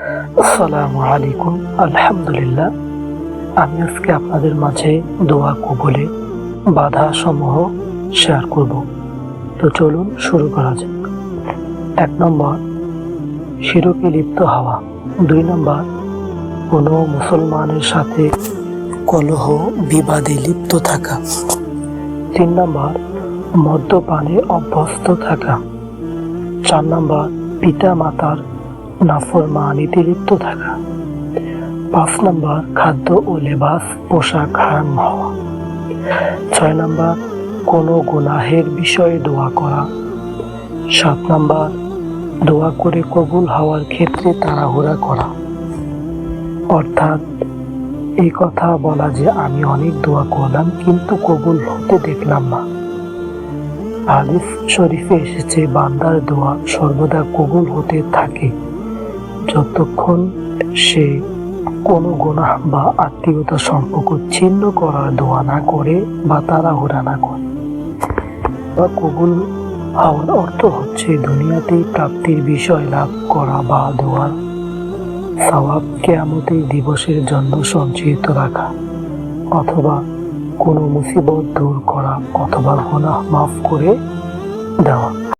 আসসালামু আলাইকুম। আলহামদুলিল্লাহ, আমি আজকে আপনাদের মাঝে দোয়া কবুলে বাধা সমূহ শেয়ার করব। তো চলুন শুরু করা যাক। 1 নম্বর, শিরকে লিপ্ত হওয়া। 2 নম্বর, কোনো মুসলমানের সাথে কলহ বিবাদে লিপ্ত থাকা। 3 নম্বর, মদ্যপানে অভ্যস্ত থাকা। 4 নম্বর, পিতা মাতার নাফরমানিতে লিপ্ত থাকা। 5 নম্বর, খাদ্য ও লেবাস পোশাক হারাম হওয়া। 6 নম্বর, কোনো গুনাহের বিষয়ে দোয়া করা। 7 নম্বর, দোয়া করে কবুল হওয়ার ক্ষেত্রে তাড়াহুড়া করা, অর্থাৎ এই কথা বলা যে আমি অনেক দোয়া করলাম কিন্তু কবুল হতে দেখলাম না। হাদিস শরীফে এসেছে, বান্দার দোয়া সর্বদা কবুল হতে থাকে যতক্ষণ সে কোনো গুনাহ বা আত্মীয়তা সম্পর্ক ছিন্ন করার দোয়া না করে বা তাড়াহুড়া না করে। বা কবুল হওয়ার অর্থ হচ্ছে দুনিয়াতেই প্রাপ্তির বিষয় লাভ করা বা দোয়ার সওয়াব কিয়ামতের দিবসের জন্য সঞ্চিত রাখা, অথবা কোনো মুসিবত দূর করা, অথবা গুনাহ মাফ করে দেওয়া।